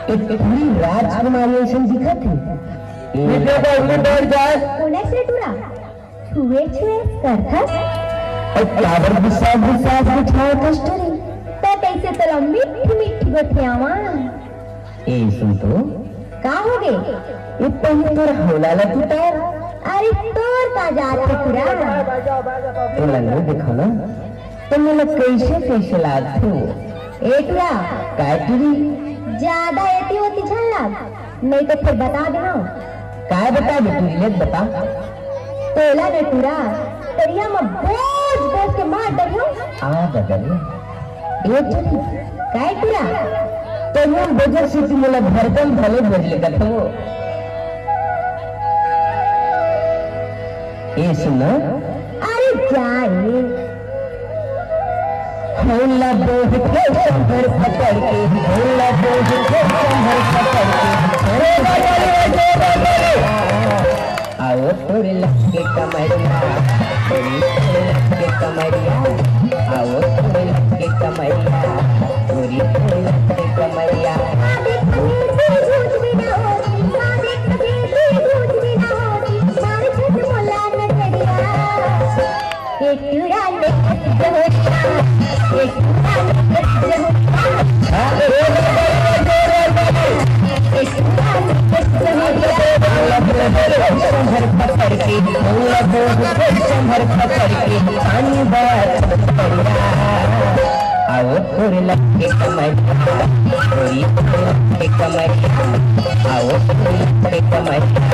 एक पूरी राजकुमारी ऐसी दिखत थी। मीठे को उंगली डर जाए। कोने से टूरा? छुए छुए करथस? और काबर गुस्सा बिठाओ कष्टरी। तो कैसे तो लंबी मीठी गोठियावा। ए सुन तो। का हो गए? ये पहले तोर हौला ला टूटार। अरे तोर का जात के टूरा। तो लंगो देखो ना। तो मेला कैसे लागते हो? ए टूरा। काय टूरी? ज्यादा एती होती छल लाग। नहीं तो फिर बता देना। काय बता बेटूरी ले बता। तोला ने टूरा। तरिया में बोझ के मार डरियो। आ बदल। ये टूरी। काय टूरा? तो हम बजर से तुमला भरदम भले भेजले करतो। ए सुन। अरे जाए। होला बोझ के संभर पकड़ के। होला बोझ के संभर पकड़ के। आओ तोरे लगे कमरिया। तोरे लगे कमरिया। आओ तोरे लगे कमरिया। तोरे लगे कमरिया। आओ तोरे लगे कमरिया। तोरी लगे कमरिया। आओ तोरे लगे कमरिया।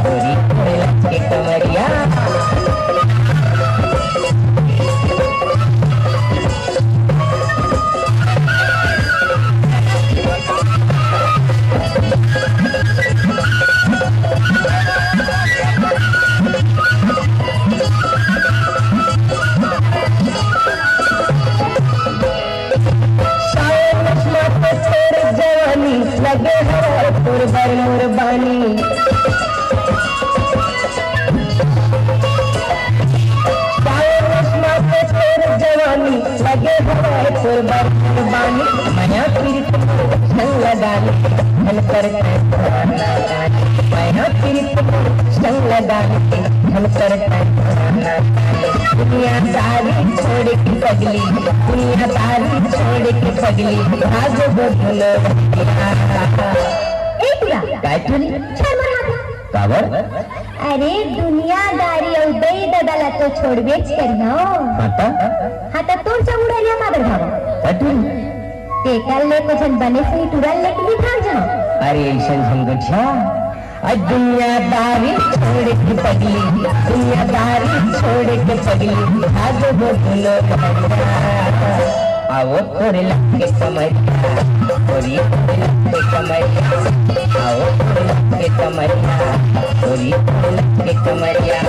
तोरी लगे कमरिया। लगे हर पुरबर मुरबानी। जवानी लगे हर पुरबर मुरबानी। माया पीरित संग लगानी धन कर माया पीरित संग लगानी धन कर। दुनिया तारी छोड़ के पगली। दुनिया तारी छोड़ के पगली। भाग बोलो काबर? अरे दुनियादारी और दई ददाला तो छोड़ बेच करियो। हाता तोर चमुड़िया काबर भागो? ते कल ले को जन बने से टुरल लेके भी भाग जाओ। अरे ऐसन झंगटिया। दुनियादारी छोड़ के पगली। दुनियादारी छोड़ के पगली। भाग बोलो आओ तोरे लगे कमरिया। तोरी लगे कमरिया। आओ तोरे लगे कमरिया। तोरी लगे कमरिया।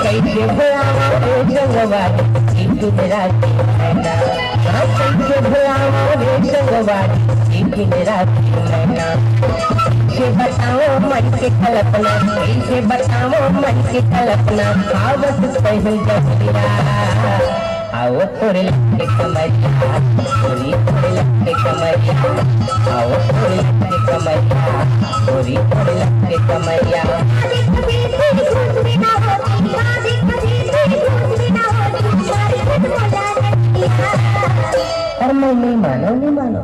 कैसे भुलावा रे संगवारी दिन रात मैना। कैसे भुलावा रे संगवारी दिन रात मैना। कैसे बताओ मन के कल्पना। कैसे बताओ मन के कल्पना। आवत कहीं जसिया। आओ तोरे लगे कमरिया। तोरी लगे कमरिया। आओ तोरे लगे कमरिया। तोरी लगे कमरिया। और मैं नहीं मानो।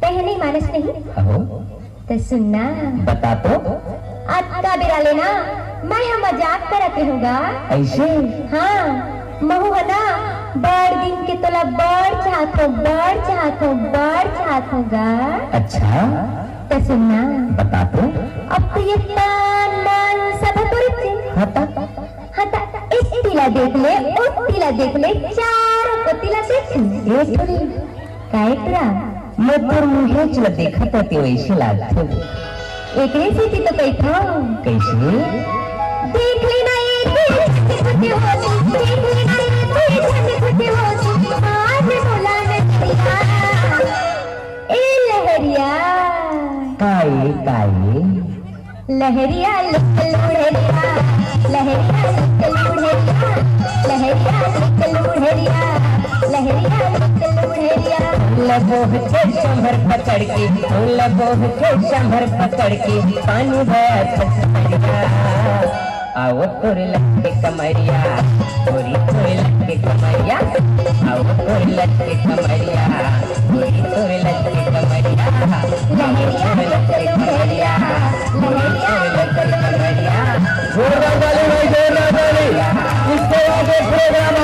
नहीं मानस नहीं। अहो तो सुनना। बता तो। आज का बिरा लेना मैं हम मजाक करते होगा। ऐसे हाँ महू है ना बड़ दिन के तोला बड़ चाहत होगा। अच्छा तो सुनना बता तो। अब तो ये तान मान सब हता हता इस तिला देख ले उस तिला देख ले चारों को तिला देख ले काय करा मैं तोर मुझे चला देखा तो वैसे लागते एक रेसिपी तो कही था कैसे देख लेना ये छोटे हो देख लेना ये छोटे हो आज बोला नचिया ए लहरिया काए लहरिया लुढ़रिया लहरिया लहरिया लहरिया लहरिया लुढ़रिया लबोह के संभर पकड़ के लबोह के संभर पकड़ के पानी भरिया आओ तोरे लटके कमरिया तोरी तोरे लटके कमरिया आओ तोरे लटके कमरिया तोरी तोरे लटके कमरिया लहरिया लटके कमरिया तोरे लटके कमरिया जोरदार ताली भाई, जोरदार ताली। इसके आगे प्रोग्राम